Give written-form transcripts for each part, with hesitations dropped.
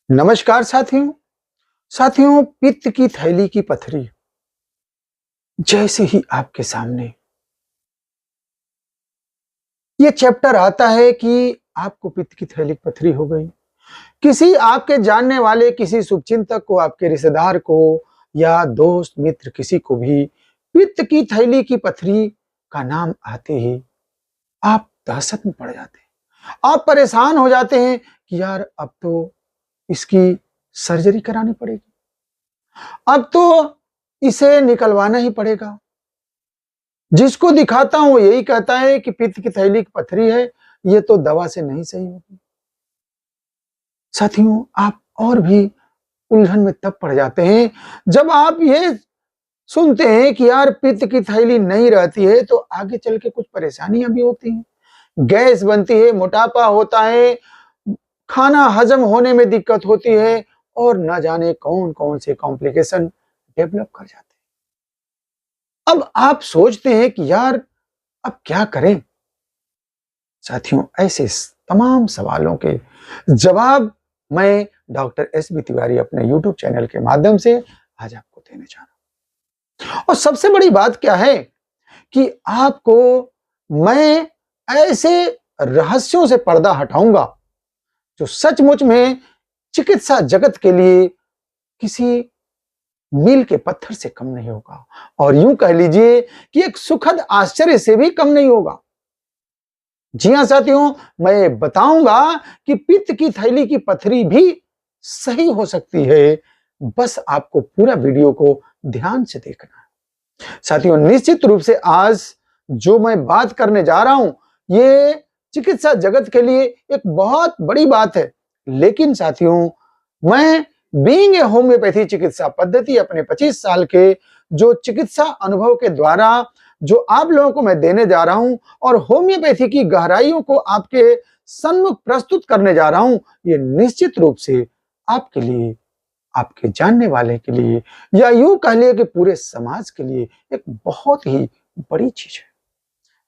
नमस्कार साथियों। पित्त की थैली की पथरी जैसे ही आपके सामने ये चैप्टर आता है कि आपको पित्त की थैली की पथरी हो गई, किसी आपके जानने वाले किसी शुभचिंतक को, आपके रिश्तेदार को या दोस्त मित्र किसी को भी पित्त की थैली की पथरी का नाम आते ही आप दहशत में पड़ जाते हैं। आप परेशान हो जाते हैं कि यार अब तो इसकी सर्जरी करानी पड़ेगी, अब तो इसे निकलवाना ही पड़ेगा। जिसको दिखाता हूं वो यही कहता है कि पित्त की थैली की पथरी है, ये तो दवा से नहीं सही होगी। साथियों, आप और भी उलझन में तब पड़ जाते हैं जब आप ये सुनते हैं कि यार पित्त की थैली नहीं रहती है तो आगे चल के कुछ परेशानियां भी होती हैं। गैस बनती है, मोटापा होता है, खाना हजम होने में दिक्कत होती है और न जाने कौन कौन से कॉम्प्लिकेशन डेवलप कर जाते हैं। अब आप सोचते हैं कि यार अब क्या करें। साथियों, ऐसे तमाम सवालों के जवाब मैं डॉक्टर एस बी तिवारी अपने यूट्यूब चैनल के माध्यम से आज आपको देने जा रहा हूं। और सबसे बड़ी बात क्या है कि आपको मैं ऐसे रहस्यों से पर्दा हटाऊंगा जो सचमुच में चिकित्सा जगत के लिए किसी मील के पत्थर से कम नहीं होगा, और यूं कह लीजिए कि एक सुखद आश्चर्य से भी कम नहीं होगा। जी हां साथियों, मैं बताऊंगा कि पित्त की थैली की पथरी भी सही हो सकती है। बस आपको पूरा वीडियो को ध्यान से देखना है। साथियों, निश्चित रूप से आज जो मैं बात करने जा रहा हूं, ये चिकित्सा जगत के लिए एक बहुत बड़ी बात है। लेकिन साथियों, मैं बीइंग ए होम्योपैथी चिकित्सा पद्धति अपने 25 साल के जो चिकित्सा अनुभव के द्वारा जो आप लोगों को मैं देने जा रहा हूं और होम्योपैथी की गहराइयों को आपके सन्मुख प्रस्तुत करने जा रहा हूं, ये निश्चित रूप से आपके लिए, आपके जानने वाले के लिए, या यूं कह लिए कि पूरे समाज के लिए एक बहुत ही बड़ी चीज है।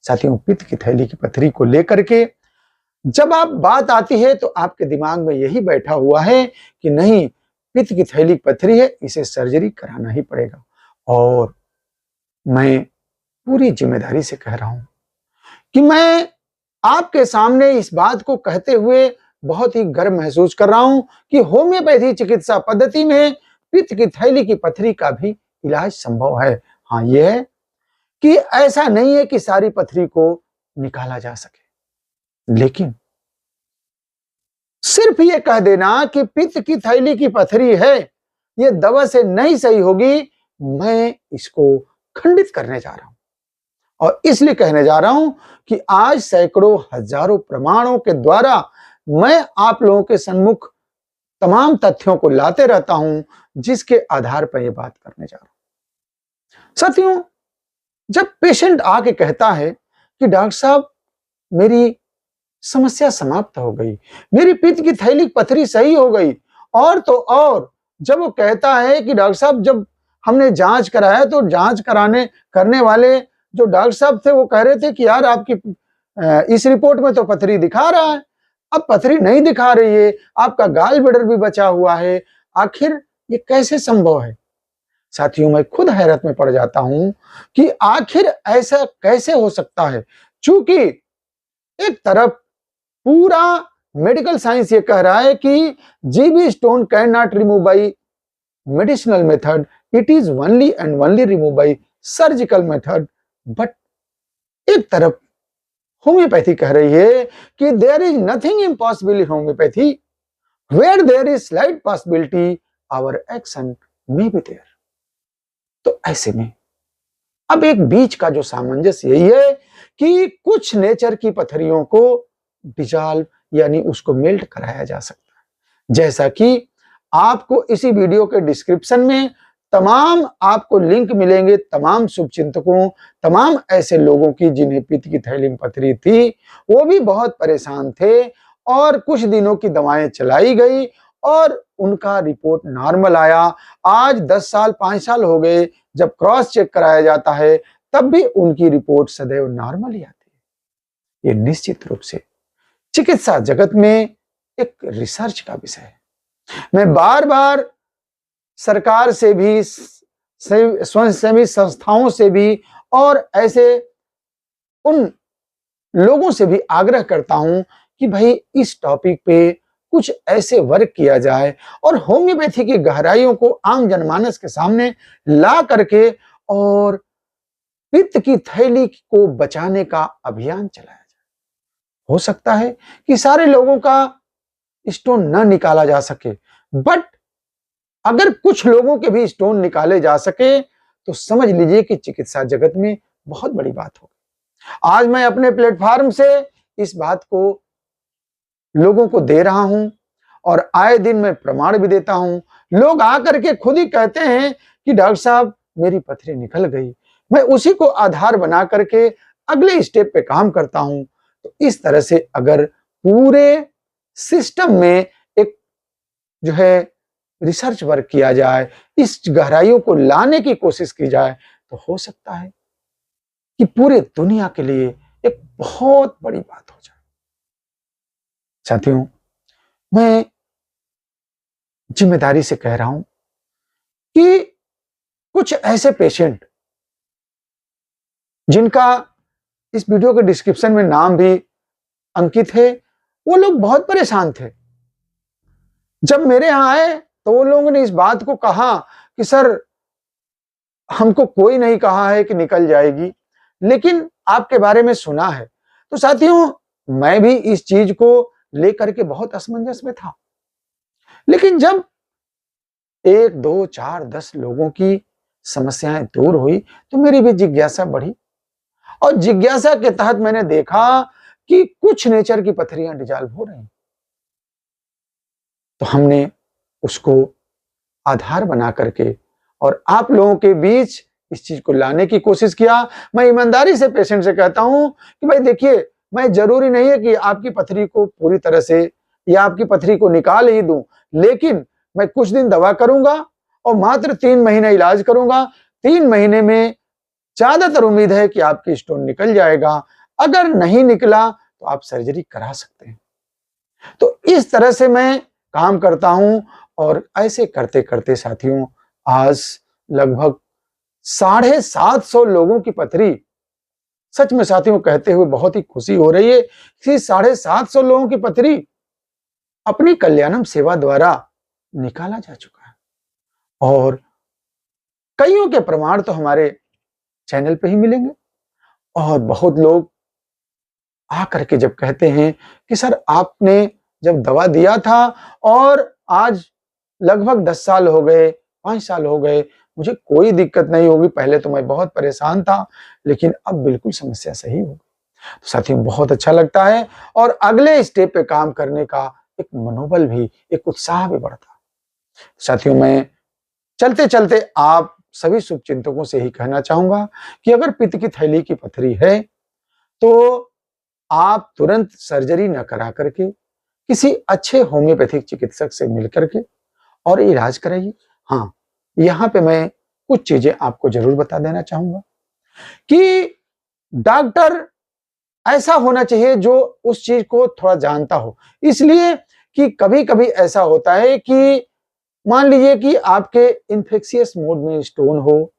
साथियों, पित्त की थैली की पथरी को लेकर के जब आप बात आती है तो आपके दिमाग में यही बैठा हुआ है कि नहीं, पित्त की थैली की पथरी है, इसे सर्जरी कराना ही पड़ेगा। और मैं पूरी जिम्मेदारी से कह रहा हूं कि मैं आपके सामने इस बात को कहते हुए बहुत ही गर्व महसूस कर रहा हूं कि होम्योपैथी चिकित्सा पद्धति में पित्त की थैली की पथरी का भी इलाज संभव है। हाँ, यह है कि ऐसा नहीं है कि सारी पथरी को निकाला जा सके, लेकिन सिर्फ ये कह देना कि पित्त की थैली की पथरी है, ये दवा से नहीं सही होगी, मैं इसको खंडित करने जा रहा हूं। और इसलिए कहने जा रहा हूं कि आज सैकड़ों हजारों प्रमाणों के द्वारा मैं आप लोगों के सम्मुख तमाम तथ्यों को लाते रहता हूं, जिसके आधार पर यह बात करने जा रहा हूं। साथियों, जब पेशेंट आके कहता है कि डॉक्टर साहब मेरी समस्या समाप्त हो गई, मेरी पित्त की थैली की पथरी सही हो गई, और तो और जब वो कहता है कि डॉक्टर साहब जब हमने जांच कराया तो जांच कराने करने वाले जो डॉक्टर साहब थे वो कह रहे थे कि यार आपकी इस रिपोर्ट में तो पथरी दिखा रहा है, अब पथरी नहीं दिखा रही है, आपका गाल ब्लैडर भी बचा हुआ है, आखिर ये कैसे संभव है। साथियों, मैं खुद हैरत में पड़ जाता हूं कि आखिर ऐसा कैसे हो सकता है। चूंकि एक तरफ पूरा मेडिकल साइंस ये कह रहा है कि GB stone can not remove by medicinal method, it is only and only remove by surgical method. But एक तरफ होम्योपैथी कह रही है कि there is nothing impossible in homeopathy, where there is slight possibility our action may be there. तो ऐसे में अब एक बीच का जो सामंजस्य यही है कि कुछ नेचर की पथरियों को डिजॉल्व यानी उसको मेल्ट कराया जा सकता है। जैसा कि आपको इसी वीडियो के डिस्क्रिप्शन में तमाम आपको लिंक मिलेंगे, तमाम शुभचिंतकों, तमाम ऐसे लोगों की जिन्हें पित्त की थैली में पथरी थी, वो भी बहुत परेशान थे और कुछ दिनों की दवाएं चलाई गई और उनका रिपोर्ट नॉर्मल आया। आज 10 साल 5 साल हो गए, जब क्रॉस चेक कराया जाता है तब भी उनकी रिपोर्ट सदैव नॉर्मल ही आती है। ये निश्चित रूप से चिकित्सा जगत में एक रिसर्च का विषय है। मैं बार बार सरकार से भी, स्वयंसेवी संस्थाओं से भी और ऐसे उन लोगों से भी आग्रह करता हूं कि भाई इस टॉपिक पे कुछ ऐसे वर्क किया जाए और होम्योपैथी की गहराइयों को आम जनमानस के सामने ला करके और पित्त की थैली को बचाने का अभियान चलाया जाए। हो सकता है कि सारे लोगों का स्टोन न निकाला जा सके, बट अगर कुछ लोगों के भी स्टोन निकाले जा सके तो समझ लीजिए कि चिकित्सा जगत में बहुत बड़ी बात होगी। आज मैं अपने प्लेटफॉर्म से इस बात को लोगों को दे रहा हूं और आए दिन मैं प्रमाण भी देता हूं। लोग आकर के खुद ही कहते हैं कि डॉक्टर साहब मेरी पथरी निकल गई। मैं उसी को आधार बना करके अगले स्टेप पे काम करता हूं। तो इस तरह से अगर पूरे सिस्टम में एक जो है रिसर्च वर्क किया जाए, इस गहराइयों को लाने की कोशिश की जाए, तो हो सकता है कि पूरे दुनिया के लिए एक बहुत बड़ी बात हो जाए। साथियों, मैं जिम्मेदारी से कह रहा हूं कि कुछ ऐसे पेशेंट जिनका इस वीडियो के डिस्क्रिप्शन में नाम भी अंकित है, वो लोग बहुत परेशान थे। जब मेरे यहां आए तो वो लोगों ने इस बात को कहा कि सर हमको कोई नहीं कहा है कि निकल जाएगी, लेकिन आपके बारे में सुना है। तो साथियों, मैं भी इस चीज को लेकर के बहुत असमंजस में था, लेकिन जब 1, 2, 4, 10 लोगों की समस्याएं दूर हुई तो मेरी भी जिज्ञासा बढ़ी और जिज्ञासा के तहत मैंने देखा कि कुछ नेचर की पथरियां डिजॉल्व हो रही। तो हमने उसको आधार बना करके और आप लोगों के बीच इस चीज को लाने की कोशिश किया। मैं ईमानदारी से पेशेंट से कहता हूं कि भाई देखिए, मैं जरूरी नहीं है कि आपकी पथरी को पूरी तरह से या आपकी पथरी को निकाल ही दूं, लेकिन मैं कुछ दिन दवा करूंगा और मात्र 3 महीने इलाज करूंगा। 3 महीने में ज्यादातर उम्मीद है कि आपकी स्टोन निकल जाएगा। अगर नहीं निकला तो आप सर्जरी करा सकते हैं। तो इस तरह से मैं काम करता हूं और ऐसे करते करते साथियों, आज लगभग 750 लोगों की पथरी, सच में साथियों कहते हुए बहुत ही खुशी हो रही है कि 750 लोगों की पथरी अपनी कल्याणम सेवा द्वारा निकाला जा चुका है और कईयों के प्रमाण तो हमारे चैनल पे ही मिलेंगे। और बहुत लोग आकर के जब कहते हैं कि सर आपने जब दवा दिया था और आज लगभग 10 साल हो गए, 5 साल हो गए, मुझे कोई दिक्कत नहीं होगी। पहले तो मैं बहुत परेशान था, लेकिन अब बिल्कुल समस्या सही हो गई। तो साथियों, बहुत अच्छा लगता है और अगले स्टेप पे काम करने का एक मनोबल भी, एक उत्साह भी बढ़ता है। साथियों, मैं चलते चलते आप सभी शुभचिंतकों से ही कहना चाहूंगा कि अगर पित्त की थैली की पथरी है तो आप तुरंत सर्जरी न करा करके किसी अच्छे होम्योपैथिक चिकित्सक से मिल करके और इलाज कराइए। हाँ, यहां पे मैं कुछ चीजें आपको जरूर बता देना चाहूंगा कि डॉक्टर ऐसा होना चाहिए जो उस चीज को थोड़ा जानता हो। इसलिए कि कभी कभी ऐसा होता है कि मान लीजिए कि आपके इन्फेक्शियस मोड में स्टोन हो,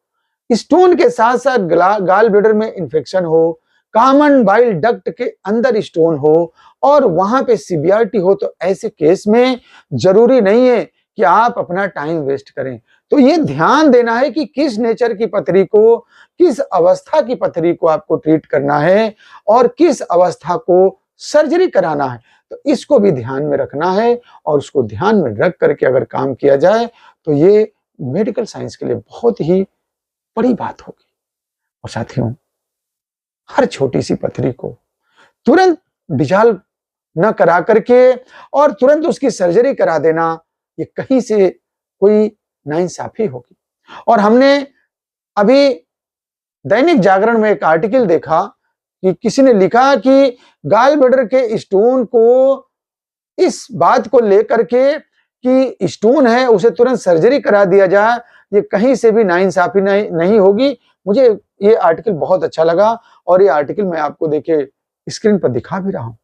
स्टोन के साथ साथ गाल ब्लैडर में इंफेक्शन हो, कॉमन बाइल डक्ट के अंदर स्टोन हो और वहां पे सीवियरिटी हो, तो ऐसे केस में जरूरी नहीं है कि आप अपना टाइम वेस्ट करें। तो ये ध्यान देना है कि किस नेचर की पथरी को, किस अवस्था की पथरी को आपको ट्रीट करना है और किस अवस्था को सर्जरी कराना है। तो इसको भी ध्यान में रखना है और उसको ध्यान में रख करके अगर काम किया जाए तो ये मेडिकल साइंस के लिए बहुत ही बड़ी बात होगी। और साथियों, हर छोटी सी पथरी को तुरंत डिजॉल्व न करा करके और तुरंत उसकी सर्जरी करा देना, ये कहीं से कोई नाइंसाफी होगी। और हमने अभी दैनिक जागरण में एक आर्टिकल देखा कि किसी ने लिखा कि गाल ब्लैडर के स्टोन को इस बात को लेकर के कि स्टोन है उसे तुरंत सर्जरी करा दिया जाए, ये कहीं से भी नाइंसाफी नहीं होगी। मुझे ये आर्टिकल बहुत अच्छा लगा और ये आर्टिकल मैं आपको देखिए स्क्रीन पर दिखा भी रहा हूं।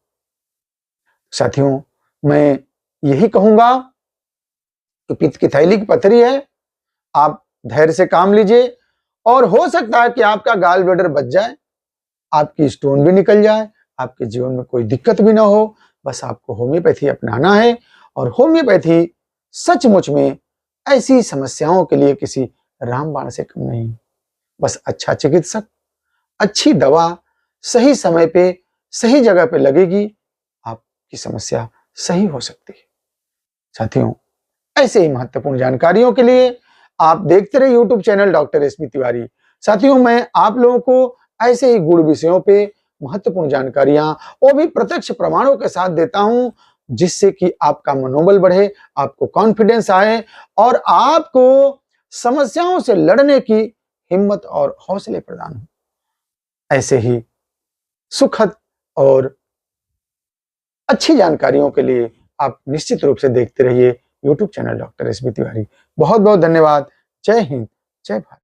साथियों, मैं यही कहूंगा कि पित्त की थैली की पथरी है, आप धैर्य से काम लीजिए और हो सकता है कि आपका गॉल ब्लैडर बच जाए, आपकी स्टोन भी निकल जाए, आपके जीवन में कोई दिक्कत भी ना हो। बस आपको होम्योपैथी अपनाना है और होम्योपैथी सचमुच में ऐसी समस्याओं के लिए किसी रामबाण से कम नहीं। बस अच्छा चिकित्सक, अच्छी दवा सही समय पे सही जगह पे लगेगी, आपकी समस्या सही हो सकती है। साथियों, ऐसे ही महत्वपूर्ण जानकारियों के लिए आप देखते रहिए YouTube channel doctor SB Tiwari. साथियों, मैं आप लोगों को ऐसे ही गुड़ विषयों पे महत्वपूर्ण जानकारियां वो भी प्रत्यक्ष प्रमाणों के साथ देता हूं, जिससे कि आपका मनोबल बढ़े, आपको कॉन्फिडेंस आए और आपको समस्याओं से लड़ने की हिम्मत और हौसले प्रदान हो। ऐसे ही सुखद और अच्छी जानकारियों के लिए आप निश्चित रूप से देखते रहिए YouTube channel doctor SB Tiwari. बहुत बहुत धन्यवाद। जय हिंद, जय भारत।